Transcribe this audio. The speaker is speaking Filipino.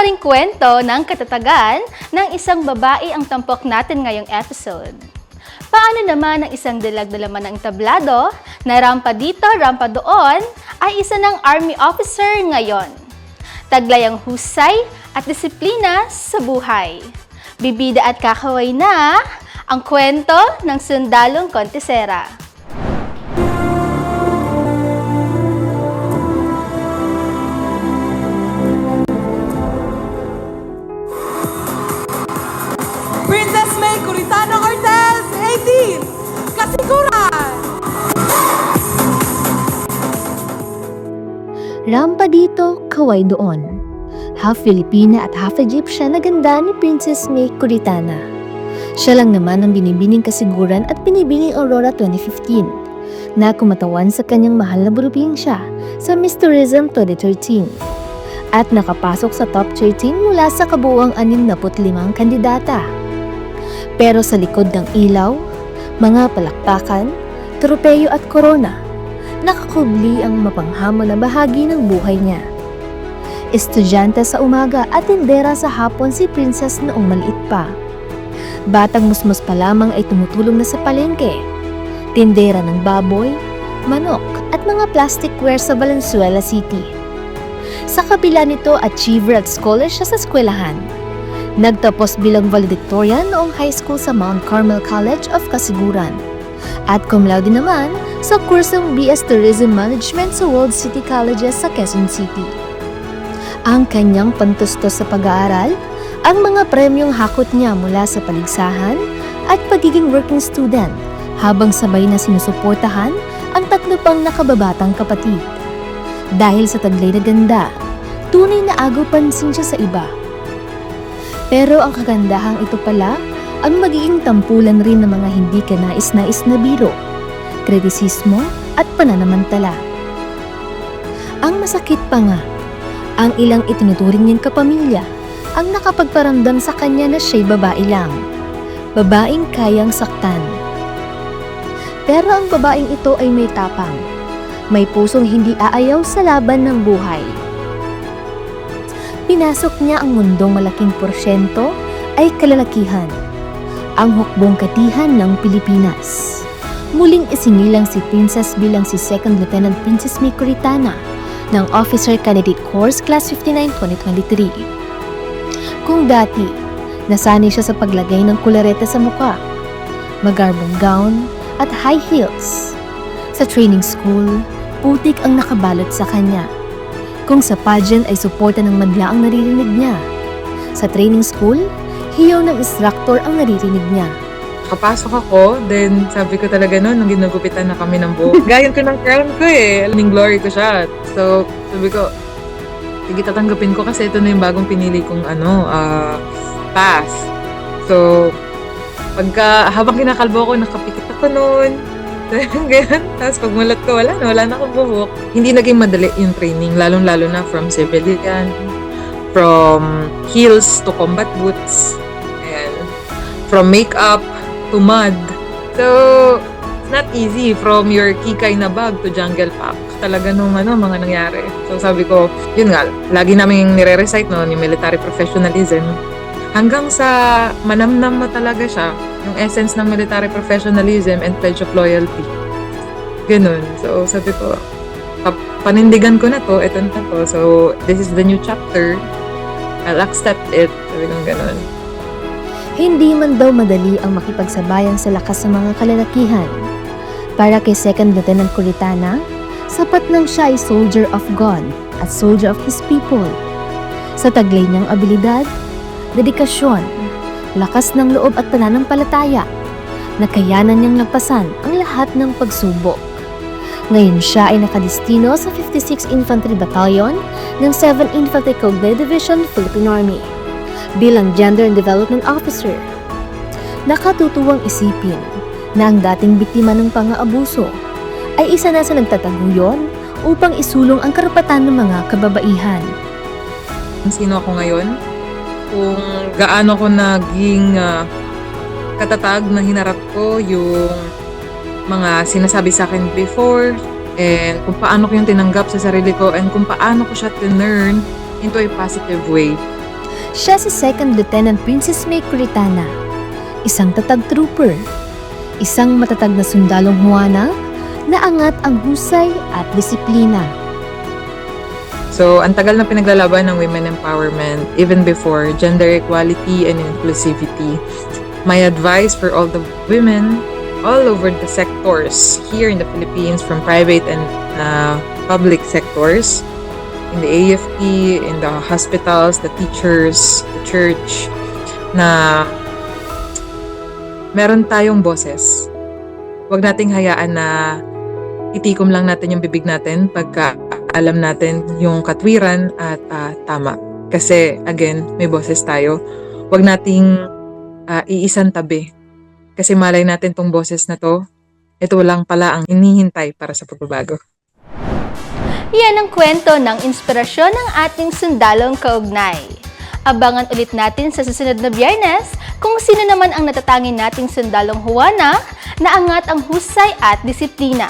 ring kwento ng katatagan ng isang babae ang tampok natin ngayong episode. Paano naman ang isang dilag na laman ng entablado na rampa dito, rampa doon ay isa ng army officer ngayon? Taglay ang husay at disiplina sa buhay. Bibida at kakaway na ang kwento ng sundalong kontesera. Princess May Curitano Cortez, 18, Kasiguran! Rampa dito, kaway doon. Half Filipina at half Egyptian na ganda ni Princess May Curitana. Siya lang naman ang binibining Kasiguran at binibining Aurora 2015 na kumatawan sa kanyang mahal na probinsya sa Miss Tourism 2013 at nakapasok sa top 13 mula sa kabuuang 65 kandidata. Pero sa likod ng ilaw, mga palakpakan, tropeyo at korona, nakakubli ang mapanghamon na bahagi ng buhay niya. Estudyante sa umaga at tindera sa hapon si Princess noong maliit pa. Batang musmos pa lamang ay tumutulong na sa palengke, tindera ng baboy, manok at mga plasticware sa Valenzuela City. Sa kabila nito, achiever at scholar siya sa eskwelahan. Nagtapos bilang valedictorian noong high school sa Mount Carmel College of Kasiguran at cum laude naman sa kursong BS Tourism Management sa World City Colleges sa Quezon City. Ang kanyang pantustos sa pag-aaral, ang mga premyong hakot niya mula sa paligsahan at pagiging working student habang sabay na sinusuportahan ang tatlo pang nakababatang kapatid. Dahil sa taglay na ganda, tunay na agaw pansin siya sa iba. Pero ang kagandahang ito pala ang magiging tampulan rin ng mga hindi kanais-nais na biro, kritisismo at pananamantala. Ang masakit pa nga, ang ilang itinuturing niyang kapamilya ang nakapagparamdam sa kanya na siya'y babae lang, babaeng kayang saktan. Pero ang babaeng ito ay may tapang, may pusong hindi aayaw sa laban ng buhay. Pinasok niya ang mundong malaking porsyento ay kalalakihan, ang hukbong katihan ng Pilipinas. Muling isinilang si Princess bilang si Second Lieutenant Princess May Curitana ng Officer Candidate Course Class 59-2023. Kung dati, nasanay siya sa paglagay ng kularete sa muka, magarbong gown at high heels. Sa training school, putik ang nakabalot sa kanya. Kung sa pageant ay suporta ng madla ang naririnig niya. Sa training school, hiyaw ng instructor ang naririnig niya. Kapasok ako, then sabi ko talaga noon, nung ginugupitan na kami ng buhok. Gayon ko ng crown ko eh. Aling glory ko siya. So, sabi ko, sige tatanggapin ko kasi ito na yung bagong pinili kong pass. So, habang kinakalbo ko, nakapikit ako noon. Ganyan. Tapos pag mulat ko, wala na akong buhok. Hindi naging madali yung training, lalong-lalo na from civilian, from heels to combat boots, ayan, from makeup to mud. So, it's not easy from your kikay na bag to jungle pack. Talaga nung mga nangyari. So, sabi ko, yun nga, lagi namin nire-recite yung military professionalism. Hanggang sa manamnam mo talaga siya, yung essence ng military professionalism and pledge of loyalty. Ganun. So, sabi ko, panindigan ko na to, ito na to. So, this is the new chapter. I'll accept it. Sabi ko ganun. Hindi man daw madali ang makipagsabayan sa lakas ng mga kalalakihan. Para kay Second Lieutenant Curitana, sapat nang siya ay soldier of God at soldier of His people. Sa taglay niyang abilidad, dedikasyon, lakas ng loob at pananampalataya, nakayanan niyang lagpasan ang lahat ng pagsubok. Ngayon siya ay nakadestino sa 56 Infantry Battalion ng 7 Infantry Cogday Division, Philippine Army bilang Gender and Development Officer. Nakatutuwang isipin na ang dating biktima ng pang-aabuso ay isa na sa nagtataguyon upang isulong ang karapatan ng mga kababaihan. Sino ako ngayon? Kung gaano ko naging katatag na hinarap ko yung mga sinasabi sa akin before, and kung paano ko yung tinanggap sa sarili ko, and kung paano ko siya tinurn into a positive way. Siya si Second Lieutenant Princess May Curitana, isang tatag trooper, isang matatag na sundalong Juana na angat ang husay at disiplina. So, ang tagal na pinaglalaban ng women empowerment, even before gender equality and inclusivity. My advice for all the women all over the sectors here in the Philippines, from private and public sectors, in the AFP, in the hospitals, the teachers, the church, na meron tayong boses. Huwag nating hayaan na itikom lang natin yung bibig natin pagka alam natin yung katwiran at tama. Kasi, again, may boses tayo. Huwag nating iisang tabi. Kasi malay natin tong boses na to, ito lang pala ang hinihintay para sa pagbabago. Yan ang kwento ng inspirasyon ng ating sundalong kaugnay. Abangan ulit natin sa susunod na Biyernes kung sino naman ang natatangin nating sundalong Juana na angat ang husay at disiplina.